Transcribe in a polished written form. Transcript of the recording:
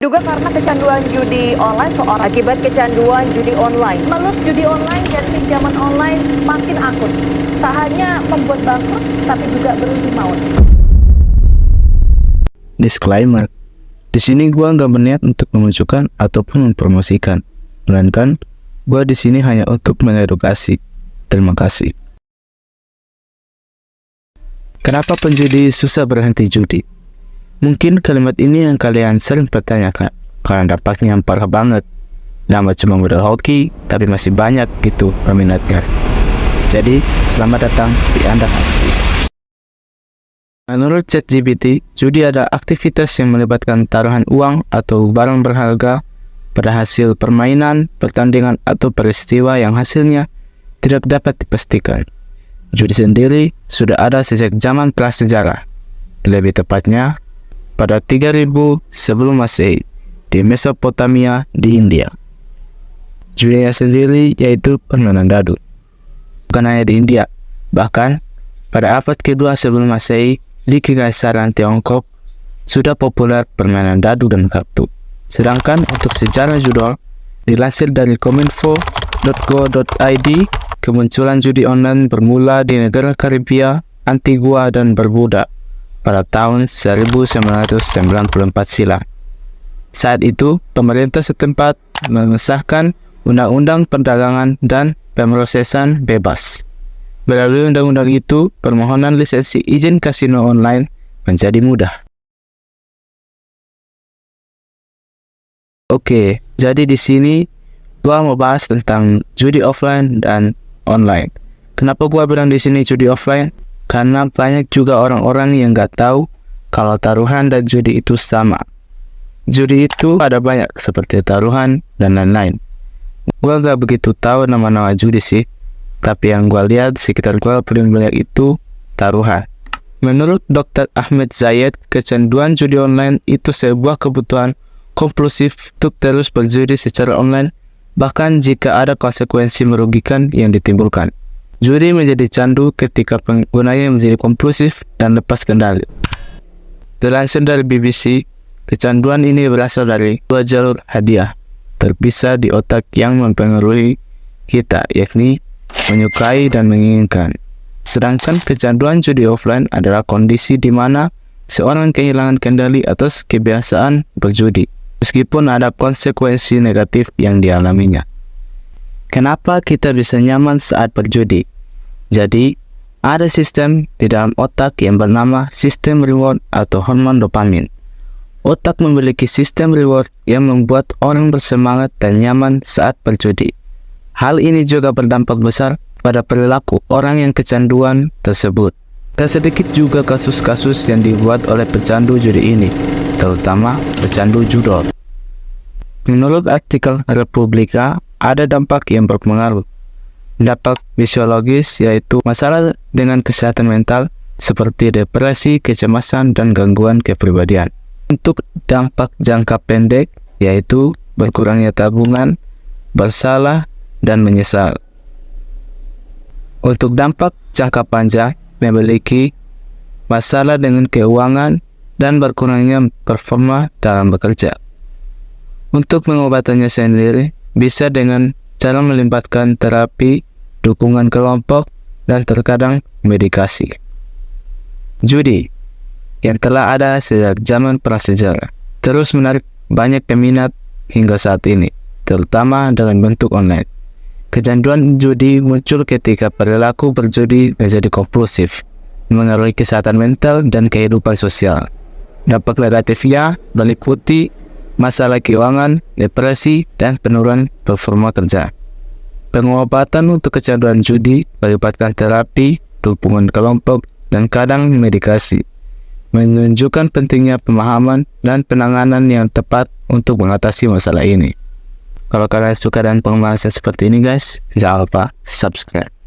Diduga karena kecanduan judi online, akibat kecanduan judi online, melut judi online dan pinjaman online makin akut. Tak hanya membuat bangkrut, tapi juga berujung maut. Disclaimer, di sini gua nggak berniat untuk menunjukkan ataupun mempromosikan, melainkan gua di sini hanya untuk mengedukasi. Terima kasih. Kenapa penjudi susah berhenti judi? Mungkin kalimat ini yang kalian sering pertanyakan, karena dampaknya yang parah banget. Nama cuma modal hoki, tapi masih banyak gitu peminatnya. Jadi, selamat datang di Anda Asli. Menurut ChatGPT, judi adalah aktivitas yang melibatkan taruhan uang atau barang berharga pada hasil permainan, pertandingan, atau peristiwa yang hasilnya tidak dapat dipastikan. Judi sendiri sudah ada sejak zaman prasejarah, lebih tepatnya pada 3000 sebelum Masehi di Mesopotamia di India. Judinya sendiri yaitu permainan dadu. Bukan hanya di India, bahkan pada abad kedua sebelum Masehi di Kekaisaran Tiongkok sudah populer permainan dadu dan kartu. Sedangkan untuk sejarah judul, dilansir dari kominfo.go.id, kemunculan judi online bermula di negara Karibia, Antigua, dan Barbuda pada tahun 1994 silam. Saat itu, pemerintah setempat mengesahkan Undang-Undang Perdagangan dan Pemrosesan Bebas. Melalui undang-undang itu, permohonan lisensi izin kasino online menjadi mudah. Oke, jadi di sini gua mau bahas tentang judi offline dan online. Kenapa gua bilang di sini judi offline? Karena banyak juga orang-orang yang nggak tahu kalau taruhan dan judi itu sama. Judi itu ada banyak seperti taruhan dan lain-lain. Gua nggak begitu tahu nama-nama judi sih, tapi yang gua lihat di sekitar gua paling banyak itu taruhan. Menurut Dr. Ahmed Zayed, kecanduan judi online itu sebuah kebutuhan kompulsif untuk terus berjudi secara online, bahkan jika ada konsekuensi merugikan yang ditimbulkan. Judi menjadi candu ketika penggunanya menjadi kompulsif dan lepas kendali. Dilansir dari BBC, kecanduan ini berasal dari dua jalur hadiah terpisah di otak yang mempengaruhi kita, yakni menyukai dan menginginkan. Sedangkan kecanduan judi offline adalah kondisi di mana seorang kehilangan kendali atas kebiasaan berjudi, meskipun ada konsekuensi negatif yang dialaminya. Kenapa kita bisa nyaman saat berjudi? Jadi, ada sistem di dalam otak yang bernama sistem reward atau hormon dopamin. Otak memiliki sistem reward yang membuat orang bersemangat dan nyaman saat berjudi. Hal ini juga berdampak besar pada perilaku orang yang kecanduan tersebut. Tak sedikit juga kasus-kasus yang dibuat oleh pecandu judi ini, terutama pecandu judul. Menurut artikel Republika, ada dampak yang berpengaruh. Dampak fisiologis yaitu masalah dengan kesehatan mental seperti depresi, kecemasan, dan gangguan kepribadian. Untuk dampak jangka pendek yaitu berkurangnya tabungan, bersalah, dan menyesal. Untuk dampak jangka panjang memiliki masalah dengan keuangan dan berkurangnya performa dalam bekerja. Untuk pengobatannya sendiri bisa dengan cara melibatkan terapi, dukungan kelompok, dan terkadang medikasi. Judi yang telah ada sejak zaman prasejarah terus menarik banyak peminat hingga saat ini, terutama dalam bentuk online. Kecanduan judi muncul ketika perilaku berjudi menjadi kompulsif, mengaruhi kesehatan mental dan kehidupan sosial. Dampak negatifnya meliputi masalah keuangan, depresi, dan penurunan performa kerja. Pengobatan untuk kecanduan judi melibatkan terapi, dukungan kelompok, dan kadang medikasi, menunjukkan pentingnya pemahaman dan penanganan yang tepat untuk mengatasi masalah ini. Kalau kalian suka dengan pembahasan seperti ini guys, jangan lupa subscribe.